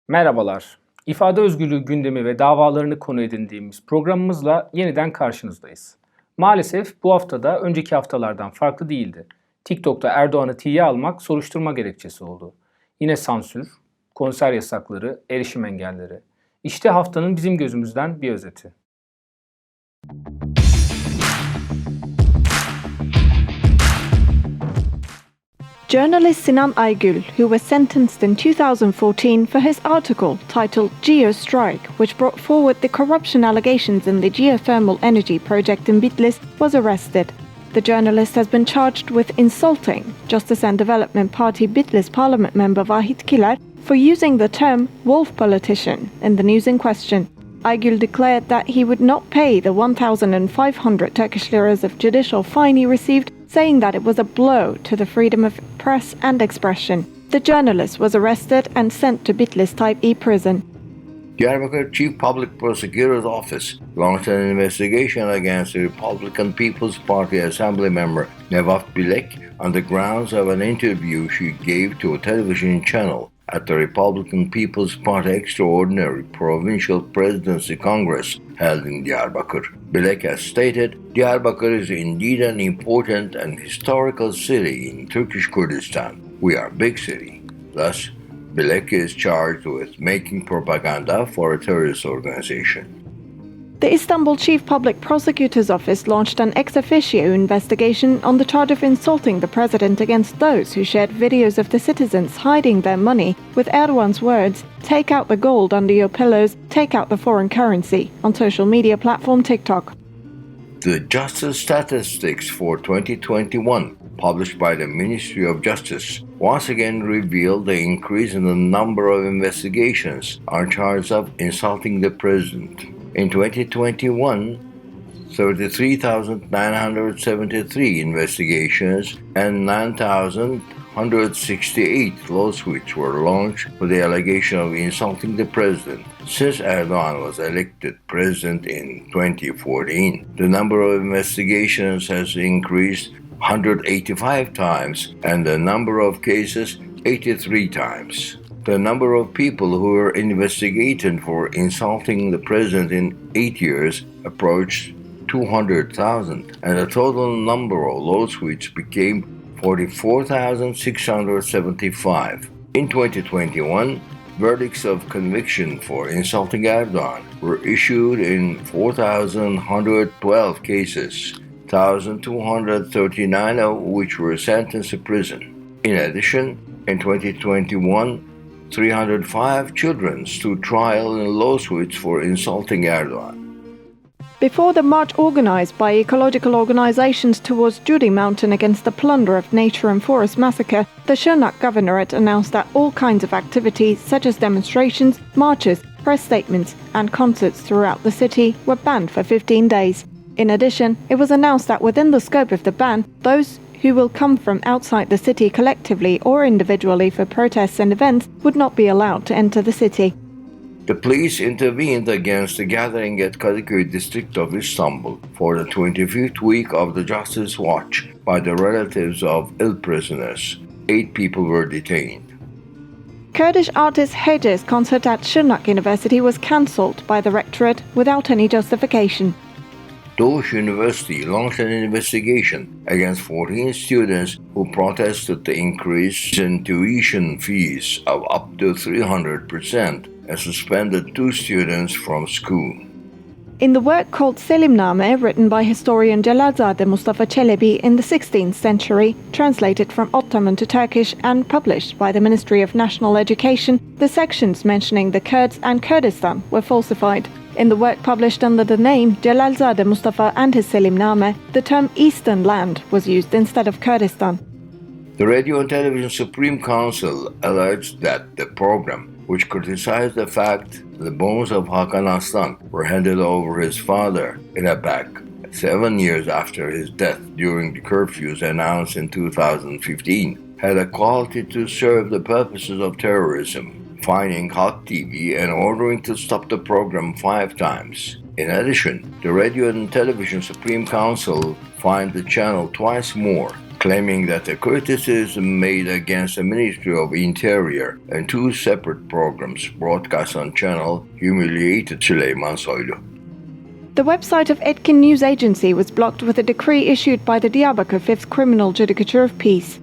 Merhabalar. İfade özgürlüğü gündemi ve davalarını konu edindiğimiz programımızla yeniden karşınızdayız. Maalesef bu haftada önceki haftalardan farklı değildi. TikTok'ta Erdoğan'ı tiye almak soruşturma gerekçesi oldu. Yine sansür, konser yasakları, erişim engelleri. İşte haftanın bizim gözümüzden bir özeti. Journalist Sinan Aygül, who was sentenced in 2014 for his article titled Geo-Strike, which brought forward the corruption allegations in the geothermal energy project in Bitlis, was arrested. The journalist has been charged with insulting Justice and Development Party Bitlis Parliament member Vahit Kiler for using the term wolf politician in the news in question. Aygül declared that he would not pay the 1,500 Turkish liras of judicial fine he received, saying that it was a blow to the freedom of press and expression. The journalist was arrested and sent to Bitlis Type E prison. Diyarbakır Chief Public Prosecutor's Office launched an investigation against the Republican People's Party Assembly member Nevat Bilek on the grounds of an interview she gave to a television channel at the Republican People's Party Extraordinary Provincial Presidency Congress held in Diyarbakır. Bilek has stated, Diyarbakır is indeed an important and historical city in Turkish Kurdistan. We are a big city. Thus, Bilek is charged with making propaganda for a terrorist organization. The Istanbul Chief Public Prosecutor's Office launched an ex officio investigation on the charge of insulting the president against those who shared videos of the citizens hiding their money with Erdogan's words, "Take out the gold under your pillows, take out the foreign currency," on social media platform TikTok. The Justice Statistics for 2021, published by the Ministry of Justice, once again revealed the increase in the number of investigations on charges of insulting the president. In 2021, 33,973 investigations and 9,168 lawsuits were launched for the allegation of insulting the president. Since Erdogan was elected president in 2014, the number of investigations has increased 185 times and the number of cases 83 times. The number of people who were investigated for insulting the president in 8 years approached 200,000, and the total number of lawsuits became 44,675. In 2021, verdicts of conviction for insulting Erdogan were issued in 4,112 cases, 1,239 of which were sentenced to prison. In addition, in 2021, 305 children stood trial in lawsuits for insulting Erdogan. Before the march organized by ecological organizations towards Judi Mountain against the plunder of nature and forest massacre, the Şırnak Governorate announced that all kinds of activities such as demonstrations, marches, press statements and concerts throughout the city were banned for 15 days. In addition, it was announced that within the scope of the ban, those who will come from outside the city collectively or individually for protests and events would not be allowed to enter the city. The police intervened against the gathering at Kadıköy district of Istanbul for the 25th week of the Justice Watch by the relatives of ill prisoners. 8 people were detained. Kurdish artist Hece's concert at Şırnak University was cancelled by the rectorate without any justification. Doğuş University launched an investigation against 14 students who protested the increase in tuition fees of up to 300% and suspended 2 students from school. In the work called Selimname, written by historian Celalzade Mustafa Çelebi in the 16th century, translated from Ottoman to Turkish and published by the Ministry of National Education, the sections mentioning the Kurds and Kurdistan were falsified. In the work published under the name Celalzade Mustafa and his Selimname, the term Eastern Land was used instead of Kurdistan. The Radio and Television Supreme Council alleged that the program, which criticized the fact the bones of Hakan Aslan were handed over his father in a bag 7 years after his death during the curfews announced in 2015, had a quality to serve the purposes of terrorism, fining Halk TV and ordering to stop the program 5 times. In addition, the Radio and Television Supreme Council fined the channel twice more, claiming that the criticism made against the Ministry of Interior and two separate programs broadcast on channel humiliated Süleyman Soylu. The website of Etkin News Agency was blocked with a decree issued by the Diyarbakır Fifth Criminal Judicature of Peace.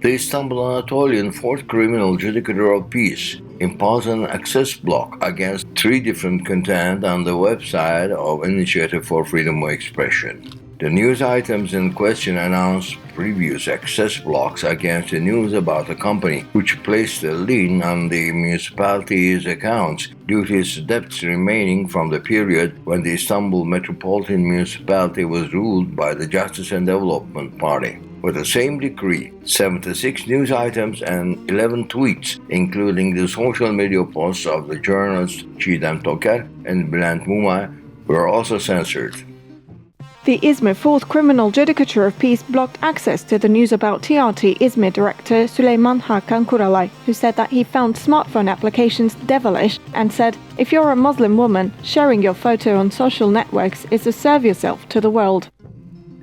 The Istanbul Anatolian Fourth Criminal Judicature of Peace imposed an access block against 3 different content on the website of Initiative for Freedom of Expression. The news items in question announced previous access blocks against the news about a company which placed a lien on the municipality's accounts due to its debts remaining from the period when the Istanbul Metropolitan Municipality was ruled by the Justice and Development Party. With the same decree, 76 news items and 11 tweets, including the social media posts of the journalists Çiğdem Toker and Bülent Mumay, were also censored. The Izmir Fourth Criminal Judicature of Peace blocked access to the News About TRT Izmir director Süleyman Hakan Kuralay, who said that he found smartphone applications devilish and said, "If you're a Muslim woman, sharing your photo on social networks is to serve yourself to the world."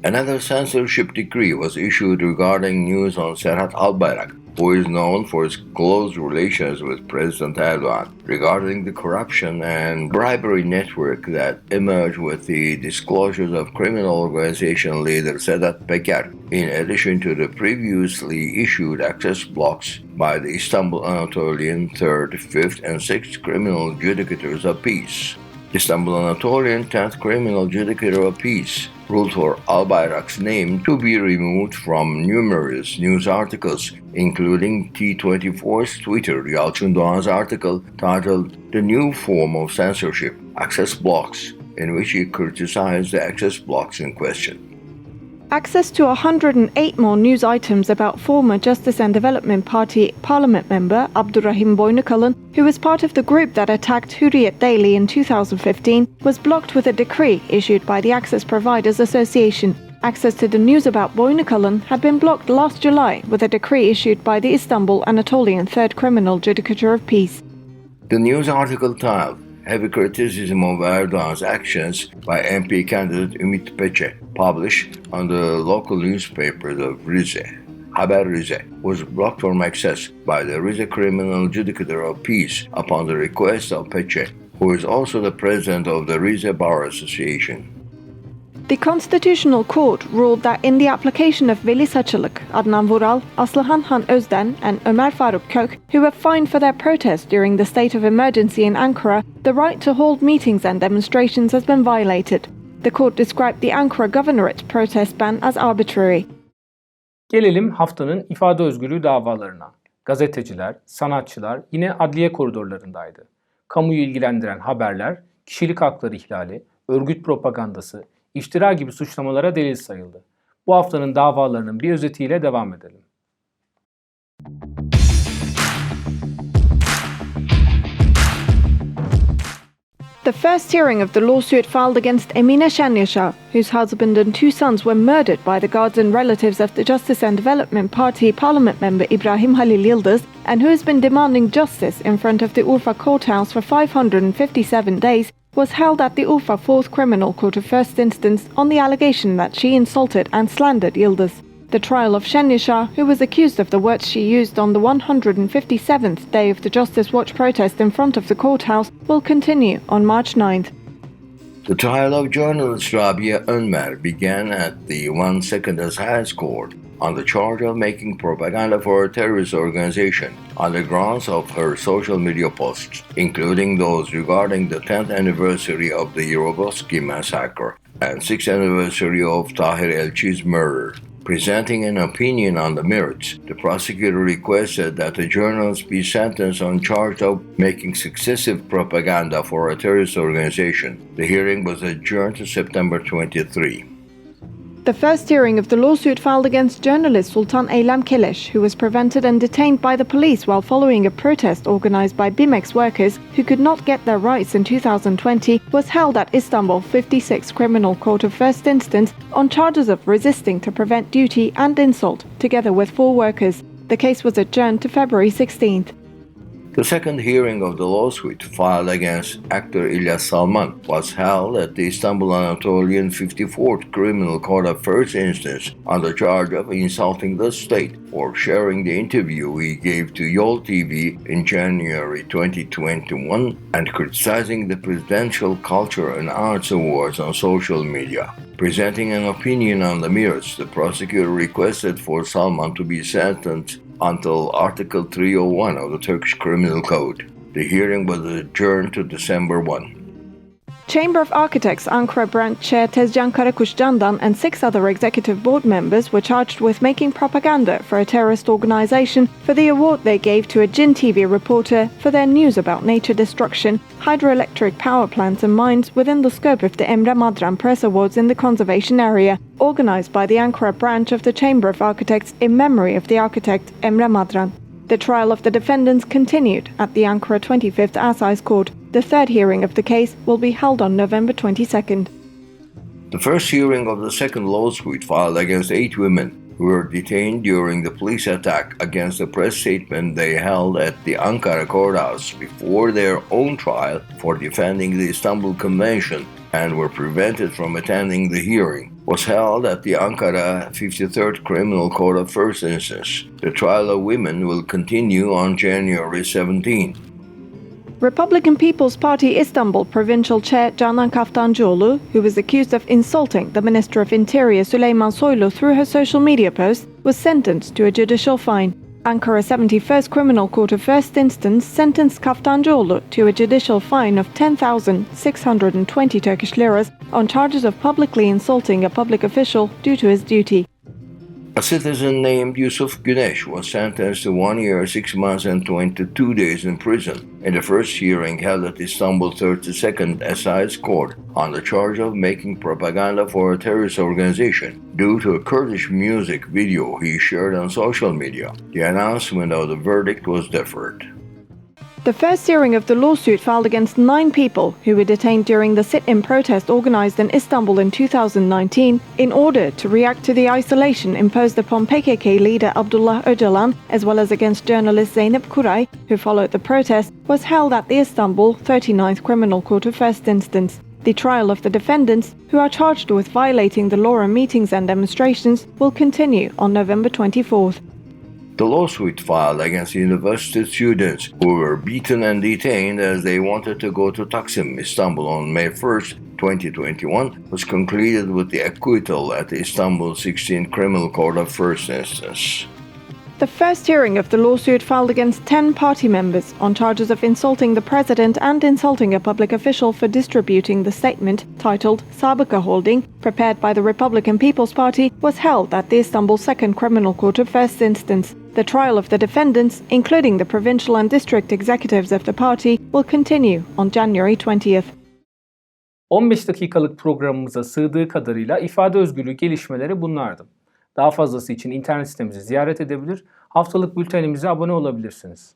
Another censorship decree was issued regarding news on Serhat Albayrak, who is known for his close relations with President Erdogan, regarding the corruption and bribery network that emerged with the disclosures of criminal organization leader Sedat Peker, in addition to the previously issued access blocks by the Istanbul Anatolian 3rd, 5th, and 6th Criminal Judicatures of Peace. Istanbul Anatolian 10th Criminal Judicature of Peace ruled for Albayrak's name to be removed from numerous news articles, including T24's Twitter Yalçın Doğan's article titled "The New Form of Censorship, Access Blocks," in which he criticized the access blocks in question. Access to 108 more news items about former Justice and Development Party Parliament member Abdurrahim Boynukalın, who was part of the group that attacked Hürriyet Daily in 2015, was blocked with a decree issued by the Access Providers Association. Access to the news about Boynukalın had been blocked last July with a decree issued by the Istanbul Anatolian Third Criminal Judicature of Peace. The news article titled "Heavy Criticism of Erdogan's Actions" by MP candidate Ümit Peçe, published on the local newspapers of Rize, Haber Rize, was blocked from access by the Rize Criminal Judicature of Peace upon the request of Peçe, who is also the president of the Rize Bar Association. The Constitutional Court ruled that in the application of Veli Saçılık, Adnan Vural, Aslıhan Han Özden and Ömer Faruk Kök, who were fined for their protest during the state of emergency in Ankara, the right to hold meetings and demonstrations has been violated. The court described the Ankara Governorate's protest ban as arbitrary. Gelelim haftanın ifade özgürlüğü davalarına. Gazeteciler, sanatçılar yine adliye koridorlarındaydı. Kamuyu ilgilendiren haberler, kişilik hakları ihlali, örgüt propagandası, İftira gibi suçlamalara delil sayıldı. Bu haftanın davalarının bir özetiyle devam edelim. The first hearing of the lawsuit filed against Emine Şenyaşar, whose husband and 2 sons were murdered by the guards and relatives of the Justice and Development Party Parliament member İbrahim Halil Yıldız, and who has been demanding justice in front of the Urfa courthouse for 557 days, was held at the Urfa Fourth Criminal Court of First Instance on the allegation that she insulted and slandered Yıldız. The trial of Şenyaşar, who was accused of the words she used on the 157th day of the Justice Watch protest in front of the courthouse, will continue on March 9th. The trial of journalist Rabia Önmer began at the 1/2 Assize Court on the charge of making propaganda for a terrorist organization on the grounds of her social media posts, including those regarding the 10th anniversary of the Yeroboski massacre and 6th anniversary of Tahir Elçi's murder. Presenting an opinion on the merits, the prosecutor requested that the journalist be sentenced on charge of making successive propaganda for a terrorist organization. The hearing was adjourned to September 23. The first hearing of the lawsuit filed against journalist Sultan Eylem Keleş, who was prevented and detained by the police while following a protest organized by BİMEX workers who could not get their rights in 2020, was held at Istanbul 56th Criminal Court of First Instance on charges of resisting to prevent duty and insult, together with 4 workers. The case was adjourned to February 16th. The second hearing of the lawsuit filed against actor İlyas Salman was held at the Istanbul Anatolian 54th Criminal Court of First Instance on the charge of insulting the state for sharing the interview he gave to Yol TV in January 2021 and criticizing the Presidential Culture and Arts Awards on social media. Presenting an opinion on the merits, the prosecutor requested for Salman to be sentenced until Article 301 of the Turkish Criminal Code. The hearing was adjourned to December 1. Chamber of Architects Ankara Branch Chair Tezcan Karakuş-Candan and 6 other executive board members were charged with making propaganda for a terrorist organization for the award they gave to a Cin TV reporter for their news about nature destruction, hydroelectric power plants and mines within the scope of the Emre Madran Press Awards in the conservation area, organized by the Ankara branch of the Chamber of Architects in memory of the architect Emre Madran. The trial of the defendants continued at the Ankara 25th Assize Court. The third hearing of the case will be held on November 22nd. The first hearing of the second lawsuit filed against 8 women who were detained during the police attack against the press statement they held at the Ankara courthouse before their own trial for defending the Istanbul Convention and were prevented from attending the hearing, was held at the Ankara 53rd Criminal Court of First Instance. The trial of women will continue on January 17. Republican People's Party Istanbul Provincial Chair Canan Kaftancıoğlu, who was accused of insulting the Minister of Interior Süleyman Soylu through her social media posts, was sentenced to a judicial fine. Ankara 71st Criminal Court of First Instance sentenced Kaftancıoğlu to a judicial fine of 10,620 Turkish liras on charges of publicly insulting a public official due to his duty. A citizen named Yusuf Güneş was sentenced to 1 year, 6 months and 22 days in prison in the first hearing held at Istanbul 32nd Assize Court on the charge of making propaganda for a terrorist organization due to a Kurdish music video he shared on social media. The announcement of the verdict was deferred. The first hearing of the lawsuit filed against 9 people who were detained during the sit-in protest organized in Istanbul in 2019 in order to react to the isolation imposed upon PKK leader Abdullah Öcalan, as well as against journalist Zeynep Kuray, who followed the protest, was held at the Istanbul 39th Criminal Court of First Instance. The trial of the defendants, who are charged with violating the law on meetings and demonstrations, will continue on November 24th. The lawsuit filed against university students who were beaten and detained as they wanted to go to Taksim, Istanbul on May 1st, 2021 was concluded with the acquittal at the Istanbul 16th Criminal Court of First Instance. The first hearing of the lawsuit filed against 10 party members on charges of insulting the president and insulting a public official for distributing the statement titled Sabıka Holding, prepared by the Republican People's Party, was held at the Istanbul 2nd Criminal Court of First Instance. The trial of the defendants, including the provincial and district executives of the party, will continue on January 20th. 15 dakikalık programımıza sığdığı kadarıyla ifade özgürlüğü gelişmeleri bunlardı. Daha fazlası için internet sitemizi ziyaret edebilir, haftalık bültenimize abone olabilirsiniz.